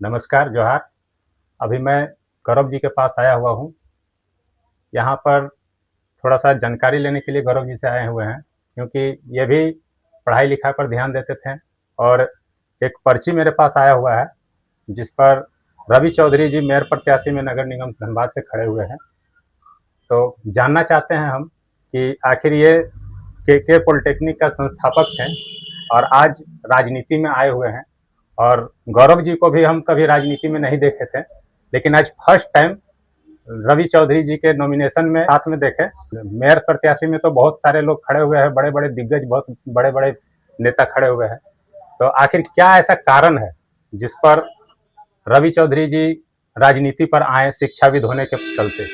नमस्कार, जोहार। अभी मैं गौरव जी के पास आया हुआ हूँ। यहाँ पर थोड़ा-सा जानकारी लेने के लिए गौरव जी से आए हुए हैं, क्योंकि ये भी पढ़ाई-लिखाई पर ध्यान देते थे और एक पर्ची मेरे पास आया हुआ है, जिस पर रवि चौधरी जी मेयर प्रत्याशी में नगर निगम धनबाद से खड़े हुए हैं। तो जानना चाहते हैं हम कि आखिर ये के पॉलिटेक्निक का संस्थापक हैं और आज राजनीति में आए हुए हैं। और गौरव जी को भी हम कभी राजनीति में नहीं देखे थे, लेकिन आज फर्स्ट टाइम रवि चौधरी जी के नॉमिनेशन में साथ में देखे। मेयर प्रत्याशी में तो बहुत सारे लोग खड़े हुए हैं, बड़े बड़े दिग्गज, बहुत बड़े बड़े नेता खड़े हुए हैं। तो आखिर क्या ऐसा कारण है जिस पर रवि चौधरी जी राजनीति पर आए शिक्षाविद होने के चलते?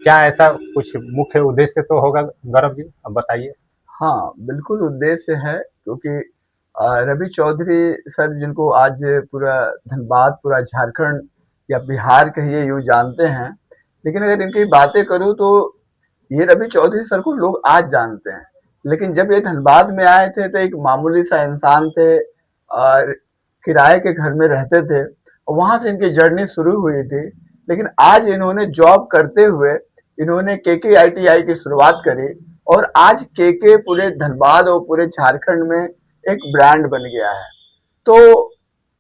क्या ऐसा कुछ मुख्य उद्देश्य तो होगा गौरव जी, अब बताइए। हाँ, बिल्कुल उद्देश्य है क्योंकि रवि चौधरी सर जिनको आज पूरा धनबाद, पूरा झारखंड या बिहार कहिए यूँ जानते हैं। लेकिन अगर इनकी बातें करूँ तो ये रवि चौधरी सर को लोग आज जानते हैं। लेकिन जब ये धनबाद में आए थे तो एक मामूली सा इंसान थे और किराए के घर में रहते थे और वहाँ से इनकी जर्नी शुरू हुई थी। लेकिन आज इन्होंने जॉब करते हुए इन्होंने केके की शुरुआत करी और आज केके पूरे धनबाद और पूरे झारखंड में एक ब्रांड बन गया है। तो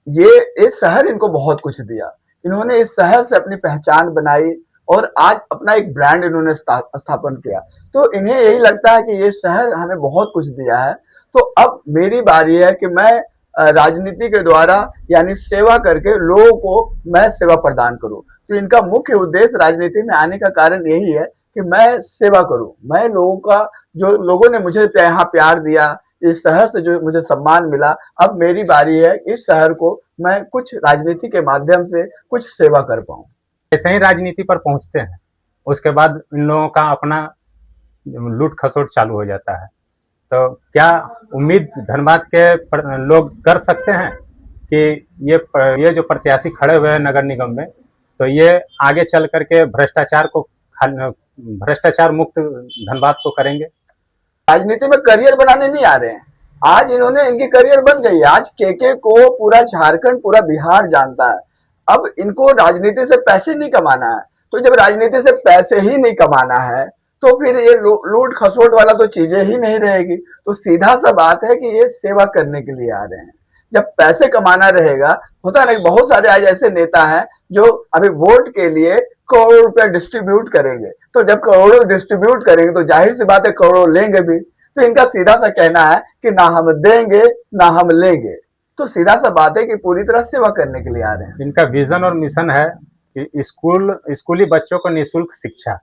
ये इस शहर इनको बहुत कुछ दिया। इन्होंने इस शहर से अपनी पहचान बनाई और आज अपना एक ब्रांड इन्होंने स्थापन किया। तो इन्हें यही लगता है कि ये शहर हमें बहुत कुछ दिया है। तो अब मेरी बारी है कि मैं राजनीति के द्वारा यानी सेवा करके लोगों को मैं सेवा प्रदान करूं। तो इनका मुख्य उद्देश्य राजनीति में आने का कारण यही है कि मैं सेवा करूं। मैं लोगों का, जो लोगों ने मुझे यहाँ प्यार दिया, इस शहर से जो मुझे सम्मान मिला, अब मेरी बारी है इस शहर को मैं कुछ राजनीति के माध्यम से कुछ सेवा कर पाऊं। ऐसे ही राजनीति पर पहुंचते हैं, उसके बाद इन लोगों का अपना लूट खसोट चालू हो जाता है। तो क्या उम्मीद धनबाद के लोग कर सकते हैं कि ये जो प्रत्याशी खड़े हुए हैं नगर निगम में, तो ये आगे चल करके भ्रष्टाचार मुक्त धनबाद को करेंगे? राजनीति में करियर बनाने नहीं आ रहे हैं। आज इन्होंने, इनकी करियर बन गई है। आज केके को पूरा झारखंड, पूरा बिहार जानता है। अब इनको राजनीति से पैसे नहीं कमाना है। तो जब राजनीति से पैसे ही नहीं कमाना है तो फिर ये लूट खसोट वाला तो चीजें ही नहीं रहेगी। तो सीधा सा बात है कि ये सेवा करने के लिए आ रहे हैं। जब पैसे कमाना रहेगा, होता है ना कि बहुत सारे आज ऐसे नेता हैं जो अभी वोट के लिए करोड़ों रुपया डिस्ट्रीब्यूट करेंगे। तो जब करोड़ों डिस्ट्रीब्यूट करेंगे तो जाहिर सी बात है करोड़ों लेंगे भी। तो इनका सीधा सा कहना है कि ना हम देंगे ना हम लेंगे। तो सीधा सा बात है कि पूरी तरह सेवा करने के लिए आ रहे हैं। इनका विजन और मिशन है कि स्कूली बच्चों को निःशुल्क शिक्षा।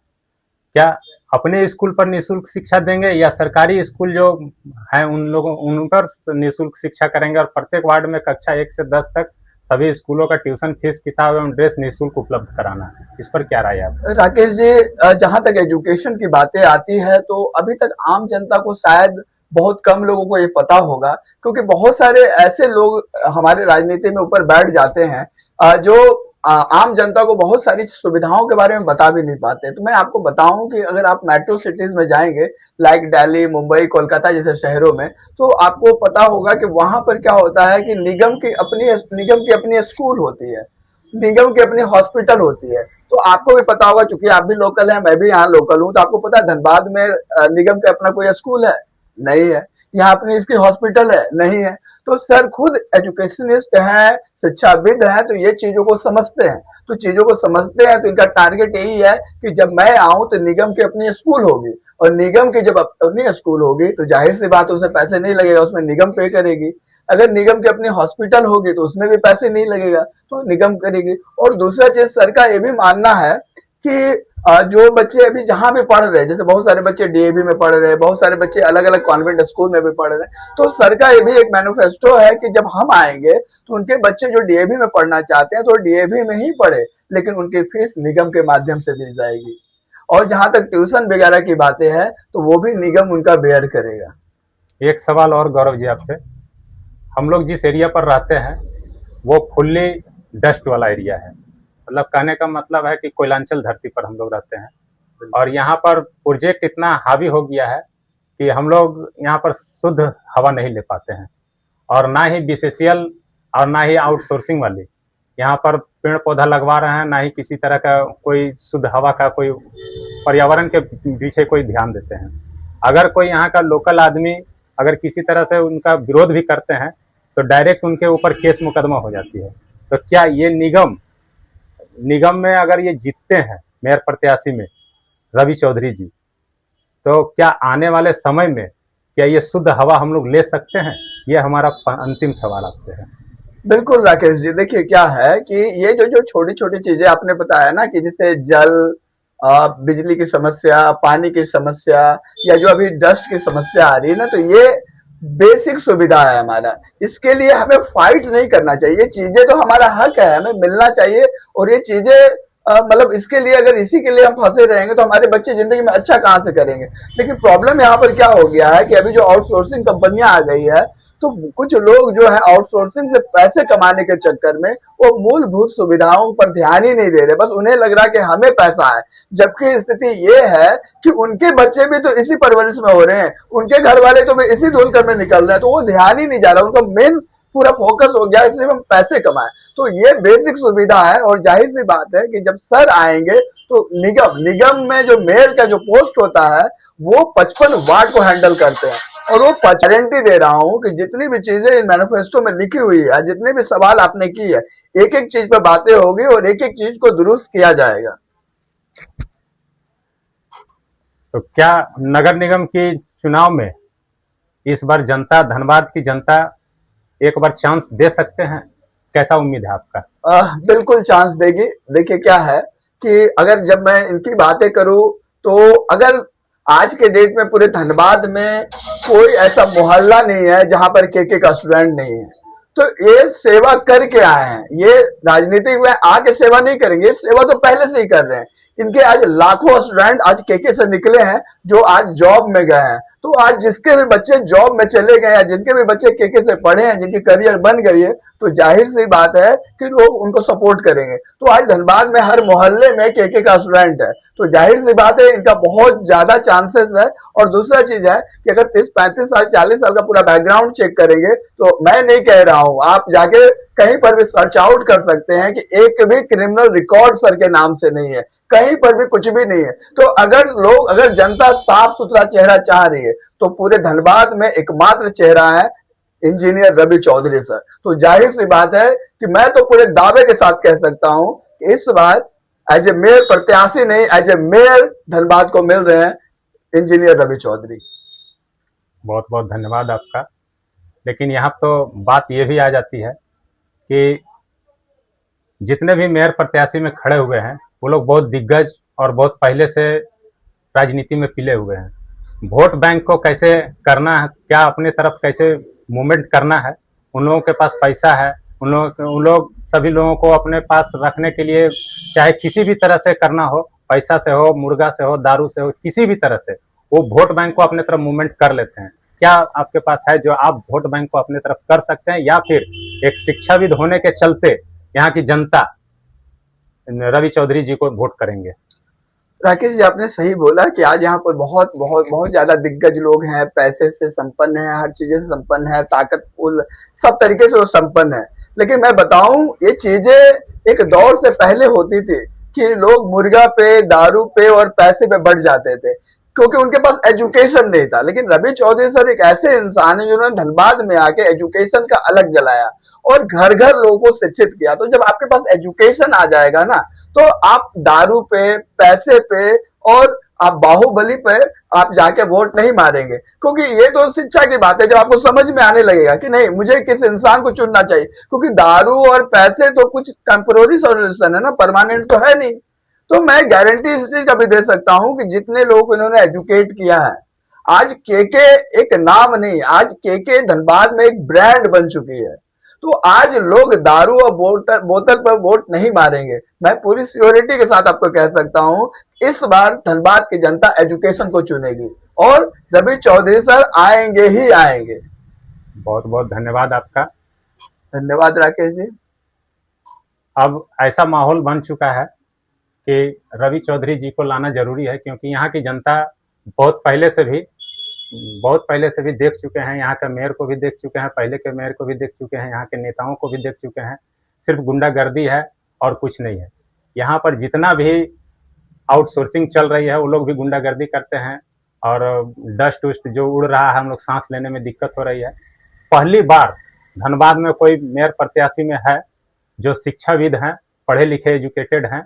क्या अपने स्कूल पर निःशुल्क शिक्षा देंगे या सरकारी स्कूल जो है उन पर निःशुल्क शिक्षा करेंगे, और प्रत्येक वार्ड में कक्षा 1 से 10 तक सभी स्कूलों का ट्यूशन फीस, किताब एवं ड्रेस निःशुल्क उपलब्ध कराना है? इस पर क्या राय है आप? राकेश जी, जहां तक एजुकेशन की बातें आती है तो अभी तक आम जनता को शायद बहुत कम लोगों को ये पता होगा, क्योंकि बहुत सारे ऐसे लोग हमारे राजनीति में ऊपर बैठ जाते हैं जो आम जनता को बहुत सारी सुविधाओं के बारे में बता भी नहीं पाते। तो मैं आपको बताऊं कि अगर आप मेट्रो सिटीज में जाएंगे, लाइक दिल्ली, मुंबई, कोलकाता जैसे शहरों में, तो आपको पता होगा कि वहां पर क्या होता है कि निगम की अपनी स्कूल होती है, निगम की अपनी हॉस्पिटल होती है। तो आपको भी पता होगा, चूंकि आप भी लोकल हैं, मैं भी यहाँ लोकल हूँ, तो आपको पता है धनबाद में निगम का अपना कोई स्कूल है? नहीं है। यहाँ अपनी इसकी हॉस्पिटल है? नहीं है। तो सर खुद एजुकेशनिस्ट हैं, शिक्षाविद हैं, तो ये चीजों को समझते हैं। तो चीजों को समझते हैं तो इनका टारगेट यही है कि जब मैं आऊं तो निगम की अपनी स्कूल होगी, और निगम की जब अपनी स्कूल होगी तो जाहिर सी बात है उसमें पैसे नहीं लगेगा, उसमें निगम पे करेगी। अगर निगम की अपनी हॉस्पिटल होगी तो उसमें भी पैसे नहीं लगेगा, तो निगम करेगी। और दूसरा चीज सर का ये भी मानना है कि जो बच्चे अभी जहां भी पढ़ रहे हैं, जैसे बहुत सारे बच्चे डीएवी में पढ़ रहे हैं, बहुत सारे बच्चे अलग अलग कॉन्वेंट स्कूल में भी पढ़ रहे हैं, तो सर का ये भी एक मैनिफेस्टो है कि जब हम आएंगे तो उनके बच्चे जो डीएवी में पढ़ना चाहते हैं तो डीएवी में ही पढ़े, लेकिन उनकी फीस निगम के माध्यम से दी जाएगी। और जहां तक ट्यूशन वगैरह की बातें हैं तो वो भी निगम उनका बेयर करेगा। एक सवाल और गौरव जी आपसे। हम लोग जिस एरिया पर रहते हैं वो फुल्ली डस्ट वाला एरिया है, मतलब कहने का मतलब है कि कोयलांचल धरती पर हम लोग रहते हैं, और यहाँ पर प्रोजेक्ट इतना हावी हो गया है कि हम लोग यहाँ पर शुद्ध हवा नहीं ले पाते हैं, और ना ही बीसीसीएल और ना ही आउटसोर्सिंग वाली। यहाँ पर पेड़ पौधा लगवा रहे हैं, ना ही किसी तरह का कोई शुद्ध हवा का कोई पर्यावरण के पीछे कोई ध्यान देते हैं। अगर कोई यहाँ का लोकल आदमी अगर किसी तरह से उनका विरोध भी करते हैं तो डायरेक्ट उनके ऊपर केस मुकदमा हो जाती है। तो क्या ये निगम निगम में अगर ये जीतते हैं मेयर प्रत्याशी में रवि चौधरी जी, तो क्या आने वाले समय में क्या ये शुद्ध हवा हम लोग ले सकते हैं? ये हमारा अंतिम सवाल आपसे है। बिल्कुल राकेश जी, देखिए क्या है कि ये जो जो छोटी छोटी चीजें आपने बताया ना कि जैसे जल, बिजली की समस्या, पानी की समस्या, या जो अभी डस्ट की समस्या आ रही है ना, तो ये बेसिक सुविधा है हमारा। इसके लिए हमें फाइट नहीं करना चाहिए, ये चीजें तो हमारा हक है, हमें मिलना चाहिए। और ये चीजें मतलब इसके लिए अगर इसी के लिए हम फंसे रहेंगे तो हमारे बच्चे जिंदगी में अच्छा कहाँ से करेंगे। लेकिन प्रॉब्लम यहाँ पर क्या हो गया है कि अभी जो आउटसोर्सिंग कंपनियां आ गई है, तो कुछ लोग जो है आउटसोर्सिंग से पैसे कमाने के चक्कर में वो मूलभूत सुविधाओं पर ध्यान ही नहीं दे रहे, बस उन्हें लग रहा है कि हमें पैसा है। जबकि स्थिति ये है कि उनके बच्चे भी तो इसी परवरिश में हो रहे हैं, उनके घर वाले तो भी इसी धुन में निकल रहे हैं, तो वो ध्यान ही नहीं जा रहा, उनका मेन पूरा फोकस हो गया इसलिए हम पैसे कमाएं। तो ये बेसिक सुविधा है। और जाहिर सी बात है कि जब सर आएंगे तो निगम निगम में जो मेयर का जो पोस्ट होता है वो 55 वार्ड को हैंडल करते हैं। और वो गारंटी दे रहा हूं कि जितनी भी चीजें इन मैनिफेस्टो में लिखी हुई है, जितने भी सवाल आपने की है, एक एक चीज पर बातें होगी और एक एक चीज को दुरुस्त किया जाएगा। तो क्या नगर निगम के चुनाव में इस बार जनता, धनबाद की जनता एक बार चांस दे सकते हैं? कैसा उम्मीद है आपका? बिल्कुल चांस देगी। देखिए क्या है कि अगर जब मैं इनकी बातें करूं तो अगर आज के डेट में पूरे धनबाद में कोई ऐसा मोहल्ला नहीं है जहां पर केके का स्टूडेंट नहीं है। तो ये सेवा करके आए हैं, ये राजनीतिक में आके सेवा नहीं करेंगे, सेवा तो पहले से ही कर रहे हैं। इनके आज लाखों स्टूडेंट आज केके से निकले हैं जो आज जॉब में गए हैं। तो आज जिसके भी बच्चे जॉब में चले गए हैं, जिनके भी बच्चे केके से पढ़े हैं, जिनकी करियर बन गई है, तो जाहिर सी बात है कि लोग उनको सपोर्ट करेंगे। तो आज धनबाद में हर मोहल्ले में केके का स्टूडेंट है, तो जाहिर सी बात है इनका बहुत ज्यादा चांसेस है। और दूसरा चीज है कि अगर 30-35 साल 40 साल का पूरा बैकग्राउंड चेक करेंगे तो मैं नहीं कह रहा हूं, आप जाके कहीं पर भी सर्च आउट कर सकते हैं कि एक भी क्रिमिनल रिकॉर्ड सर के नाम से नहीं है, कहीं पर भी कुछ भी नहीं है। तो अगर जनता साफ सुथरा चेहरा चाह रही है तो पूरे धनबाद में एकमात्र चेहरा है इंजीनियर रवि चौधरी सर। तो जाहिर सी बात है कि मैं तो पूरे दावे के साथ कह सकता हूं कि इस बार एज ए मेयर प्रत्याशी नहीं, एज ए मेयर धनबाद को मिल रहे हैं इंजीनियर रवि चौधरी। बहुत बहुत धन्यवाद आपका। लेकिन यहाँ तो बात ये भी आ जाती है कि जितने भी मेयर प्रत्याशी में खड़े हुए हैं वो लोग बहुत दिग्गज और बहुत पहले से राजनीति में पिले हुए हैं। वोट बैंक को कैसे करना है, क्या अपने तरफ कैसे मूवमेंट करना है, उन लोगों के पास पैसा है, उन लोग सभी लोगों को अपने पास रखने के लिए चाहे किसी भी तरह से करना हो, पैसा से हो, मुर्गा से हो, दारू से हो, किसी भी तरह से वो वोट बैंक को अपने तरफ मूवमेंट कर लेते हैं। क्या आपके पास है जो आप वोट बैंक को अपने तरफ कर सकते हैं, या फिर एक शिक्षाविद होने के चलते यहाँ की जनता रवि चौधरी जी को वोट करेंगे? राकेश जी, आपने सही बोला कि आज यहाँ पर बहुत बहुत बहुत ज्यादा दिग्गज लोग हैं, पैसे से संपन्न है, हर चीजें से संपन्न है, ताकतफुल सब तरीके से वो संपन्न है। लेकिन मैं बताऊं, ये चीजें एक दौर से पहले होती थी कि लोग मुर्गा पे, दारू पे और पैसे पे बढ़ जाते थे क्योंकि उनके पास एजुकेशन नहीं था। लेकिन रवि चौधरी सर एक ऐसे इंसान है जिन्होंने धनबाद में आके एजुकेशन का अलग जलाया और घर घर लोगों को शिक्षित किया। तो जब आपके पास एजुकेशन आ जाएगा ना, तो आप दारू पे, पैसे पे और आप बाहुबली पे आप जाके वोट नहीं मारेंगे, क्योंकि ये तो शिक्षा की बात है। जब आपको समझ में आने लगेगा कि नहीं मुझे किस इंसान को चुनना चाहिए, क्योंकि दारू और पैसे तो कुछ टेम्पोररी सॉल्यूशन है ना, परमानेंट तो है नहीं। तो मैं गारंटी इस चीज का भी दे सकता हूं कि जितने लोग को इन्होंने एजुकेट किया है, आज केके एक नाम नहीं, आज केके धनबाद में एक ब्रांड बन चुकी है। तो आज लोग दारू और बोतल पर वोट नहीं मारेंगे। मैं पूरी सियोरिटी के साथ आपको कह सकता हूं, इस बार धनबाद की जनता एजुकेशन को चुनेगी और रवि चौधरी सर आएंगे ही आएंगे। बहुत बहुत धन्यवाद आपका। धन्यवाद राकेश जी। अब ऐसा माहौल बन चुका है कि रवि चौधरी जी को लाना जरूरी है, क्योंकि यहाँ की जनता बहुत पहले से भी देख चुके हैं, यहाँ के मेयर को भी देख चुके हैं, पहले के मेयर को भी देख चुके हैं, यहाँ के नेताओं को भी देख चुके हैं। सिर्फ गुंडागर्दी है और कुछ नहीं है। यहाँ पर जितना भी आउटसोर्सिंग चल रही है वो लोग भी गुंडागर्दी करते हैं, और डस्ट उस्ट जो उड़ रहा है, हम लोग सांस लेने में दिक्कत हो रही है। पहली बार धनबाद में कोई मेयर प्रत्याशी में है जो शिक्षाविद हैं, पढ़े लिखे एजुकेटेड हैं,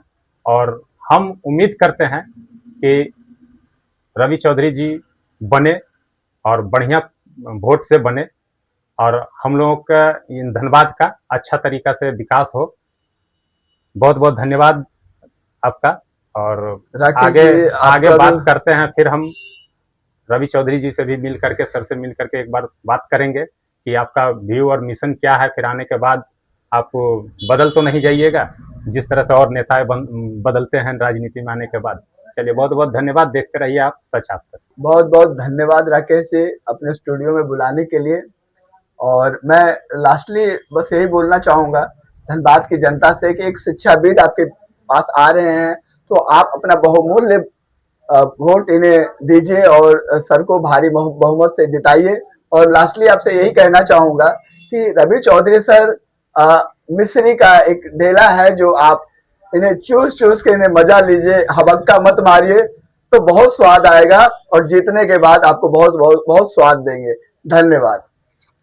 और हम उम्मीद करते हैं कि रवि चौधरी जी बने और बढ़िया वोट से बने, और हम लोगों का धनबाद का अच्छा तरीका से विकास हो। बहुत बहुत धन्यवाद आपका, और राकेश आगे जी, आगे आपका बात भी करते हैं। फिर हम रवि चौधरी जी से भी मिल करके, सर से मिल करके एक बार बात करेंगे कि आपका व्यू और मिशन क्या है। फिर आने के बाद आप बदल तो नहीं जाइएगा, जिस तरह से और नेताएं बदलते हैं राजनीति में आने के बाद। चलिए, बहुत बहुत धन्यवाद। देखते रहिए आप सच आप तक। बहुत बहुत धन्यवाद राकेश जी अपने स्टूडियो में बुलाने के लिए। और मैं लास्टली बस यही बोलना चाहूंगा धनबाद की जनता से कि एक शिक्षाविद आपके पास आ रहे हैं, तो आप अपना बहुमूल्य वोट इन्हें दीजिए और सर को भारी बहुमत से जिताइए। और लास्टली आपसे यही कहना चाहूंगा कि रवि चौधरी सर मिस्री का एक ढेला है, जो आप इन्हें चूस चूस के इन्हें मजा लीजिए, हबक्का मत मारिए, तो बहुत स्वाद आएगा और जीतने के बाद आपको बहुत बहुत बहुत स्वाद देंगे। धन्यवाद।